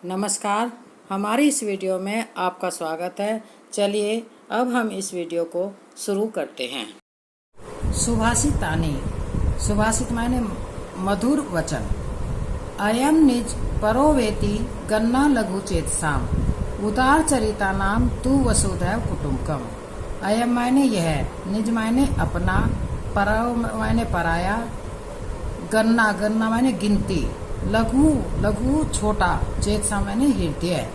नमस्कार, हमारी इस वीडियो में आपका स्वागत है। चलिए अब हम इस वीडियो को शुरू करते हैं। सुभाषितानि, सुभाषित माने मधुर वचन। अयम निज परोवेति गन्ना लघु चेतसाम, उदार चरिता नाम तु वसुधैव कुटुम्बकम। अयम माने यह, निज माने अपना, परो माने पराया, गन्ना गन्ना माने गिनती, लघु लघु छोटा, चेतसा माने हृदय।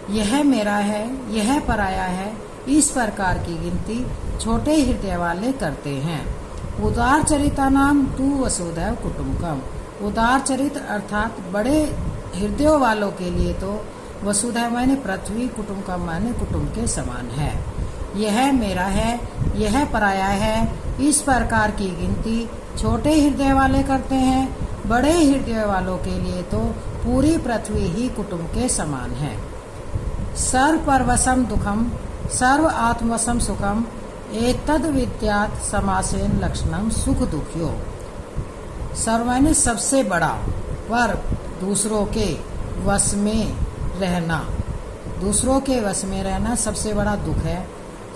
यह मेरा है, यह पराया है, इस प्रकार की गिनती छोटे हृदय वाले करते हैं। उदार चरिता नाम तु वसुधैव कुटुम्बकम। उदार चरित्र अर्थात बड़े हृदयों वालों के लिए तो वसुधैव माने पृथ्वी, कुटुम्बकम माने कुटुंब के समान है। यह मेरा है, यह पराया है, इस प्रकार की गिनती छोटे हृदय वाले करते हैं। बड़े हृदय वालों के लिए तो पूरी पृथ्वी ही कुटुंब के समान है। सर्व परवशम दुखम, सर्व आत्मवशम सुखम, एतद विद्यात् समासेन लक्षणम सुख दुखियो। सर्व माने सबसे बड़ा, पर दूसरों के वश में रहना, दूसरों के वश में रहना सबसे बड़ा दुख है।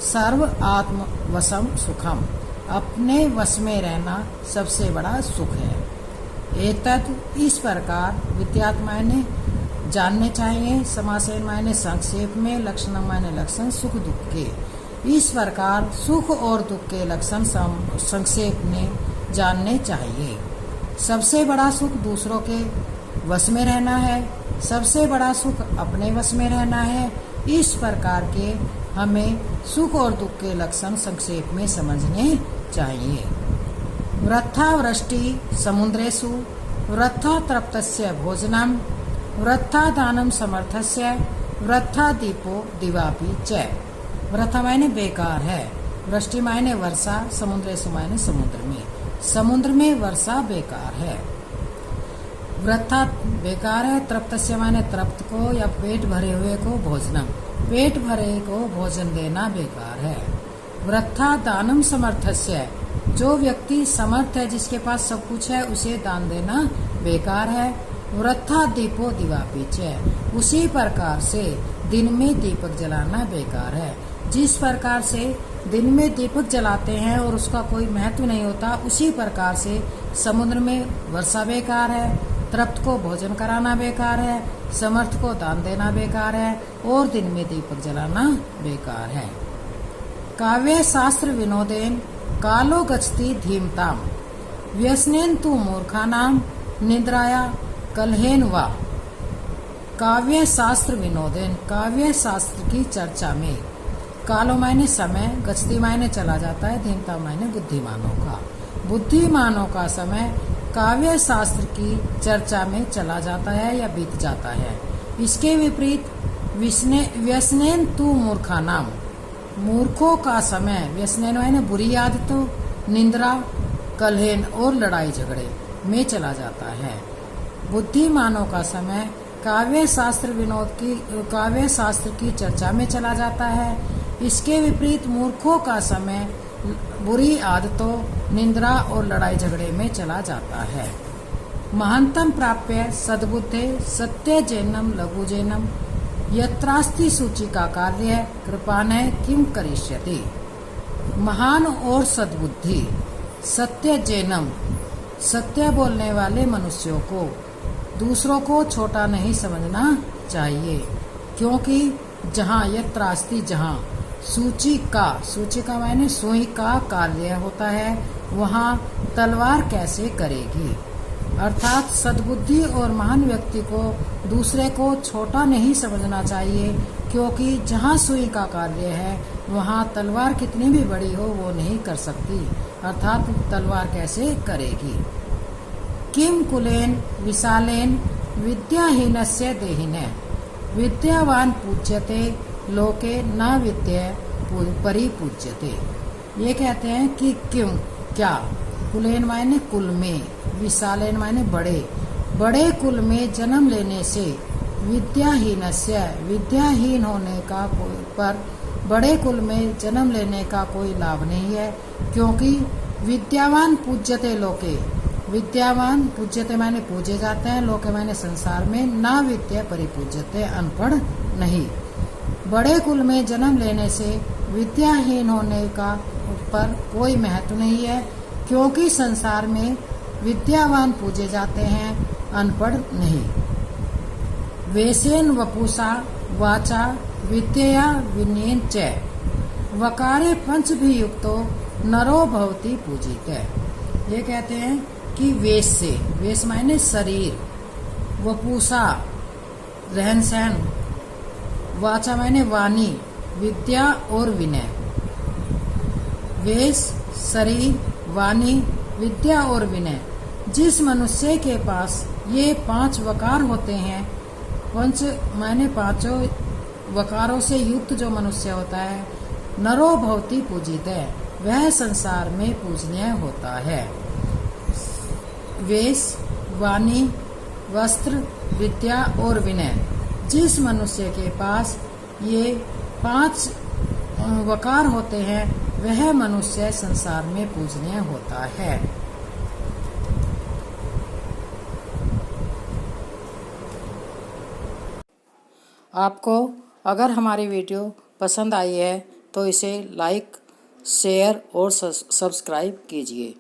सर्व आत्मवशम सुखम, अपने वश में रहना सबसे बड़ा सुख है। एतत् इस प्रकार, विद्यात् मायने जानने चाहिए, समासेन मायने संक्षेप में, लक्षण मायने लक्षण, सुख दुख के। इस प्रकार सुख और दुख के लक्षण संक्षेप में जानने चाहिए। सबसे बड़ा सुख दूसरों के वश में रहना है, सबसे बड़ा सुख अपने वश में रहना है। इस प्रकार के हमें सुख और दुख के लक्षण संक्षेप में समझने चाहिए। वृथा वृष्टि समुद्रेषु, वृथा तृप्तस्य भोजनम, वृथा दानम समर्थस्य, वृथा दीपो दिवापि च। वृथा मायने बेकार है, वृष्टि मायने वर्षा, समुद्रेषु मायने समुद्र में, समुद्र में वर्षा बेकार है। वृथा बेकार है, तृप्तस्य मायने तृप्त को या पेट भरे हुए को भोजनम, पेट भरे को भोजन देना बेकार है। वृथा दानम समर्थस्य, जो व्यक्ति समर्थ है, जिसके पास सब कुछ है, उसे दान देना बेकार है। वृथा दीपो दिवापि च, उसी प्रकार से दिन में दीपक जलाना बेकार है। जिस प्रकार से दिन में दीपक जलाते हैं और उसका कोई महत्व नहीं होता, उसी प्रकार से समुद्र में वर्षा बेकार है, तृप्त को भोजन कराना बेकार है, समर्थ को दान देना बेकार है, और दिन में दीपक जलाना बेकार है। काव्य शास्त्र विनोदेन कालो गच्छति धीमताम, व्यसनेन तु मूर्खानाम, निद्राया कलहेन वा। काव्य शास्त्र विनोदेन, काव्य शास्त्र की चर्चा में, कालो मायने समय, गच्छति मायने चला जाता है, धीमता मायने बुद्धिमानों का, बुद्धिमानों का समय काव्य शास्त्र की चर्चा में चला जाता है या बीत जाता है। इसके विपरीत व्यसनेन तु मूर्खानाम, मूर्खों का समय, व्यसनेन मायने बुरी आदतों, निंद्रा, कलहेन और लड़ाई झगड़े में चला जाता है। बुद्धिमानों का समय काव्य शास्त्र विनोद की, काव्य शास्त्र की चर्चा में चला जाता है। इसके विपरीत मूर्खों का समय बुरी आदतों, निंद्रा और लड़ाई झगड़े में चला जाता है। महानतम प्राप्य सद्बुद्धे सत्य जैनम लघु जैनम, यत्रास्ति सूची का कार्य कृपाणय किम करिष्यति। महान और सद्बुद्धि, सत्य जैनम, सत्य बोलने वाले मनुष्यों को दूसरों को छोटा नहीं समझना चाहिए, क्योंकि जहाँ यत्रास्ति, जहाँ सूची का मायने सुई का कार्य होता है, वहाँ तलवार कैसे करेगी। अर्थात सद्बुद्धि और महान व्यक्ति को दूसरे को छोटा नहीं समझना चाहिए, क्योंकि जहाँ सुई का कार्य है, वहाँ तलवार कितनी भी बड़ी हो वो नहीं कर सकती, अर्थात तलवार कैसे करेगी। किम कुलेन विशालेन विद्याहीनस्य देहिने, विद्यावान पूज्यते लोके न विद्या परिपूज्यते। ये कहते हैं कि क्यों, क्या, कुलेन मायने कुल में, विशालेन मायने बड़े, बड़े कुल में जन्म लेने से, विद्याहीनस्य, विद्याहीन होने का पर बड़े कुल में जन्म लेने का कोई लाभ नहीं है, क्योंकि विद्यावान पूज्यते लोके, विद्यावान पूज्यते माने पूजे जाते हैं, लोके माने संसार में, ना विद्या परिपूज्यते अनपढ़ नहीं। बड़े कुल में जन्म लेने से विद्याहीन होने का पर कोई महत्व नहीं है, क्योंकि संसार में विद्यावान पूजे जाते हैं, अनपढ़ नहीं। वेसेन वपुषा वाचा विद्यया विनयेन च वकारे पंच भी युक्तो नरो भवति पूजिते। ये कहते हैं कि वेश से, वेश मायने शरीर, वपुषा रहन सहन, वाचा मायने वाणी, विद्या और विनय। वेश शरीर, वाणी, विद्या और विनय, जिस मनुष्य के पास ये 5 वकार होते हैं, पंच मायने 5 वकारों से युक्त जो मनुष्य होता है, नरो भवति पूजित है, वह संसार में पूजनीय होता है। वेश, वाणी, वस्त्र, विद्या और विनय, जिस मनुष्य के पास ये 5 वकार होते हैं, वह मनुष्य संसार में पूजनीय होता है। आपको अगर हमारी वीडियो पसंद आई है तो इसे लाइक, शेयर और सब्सक्राइब कीजिए।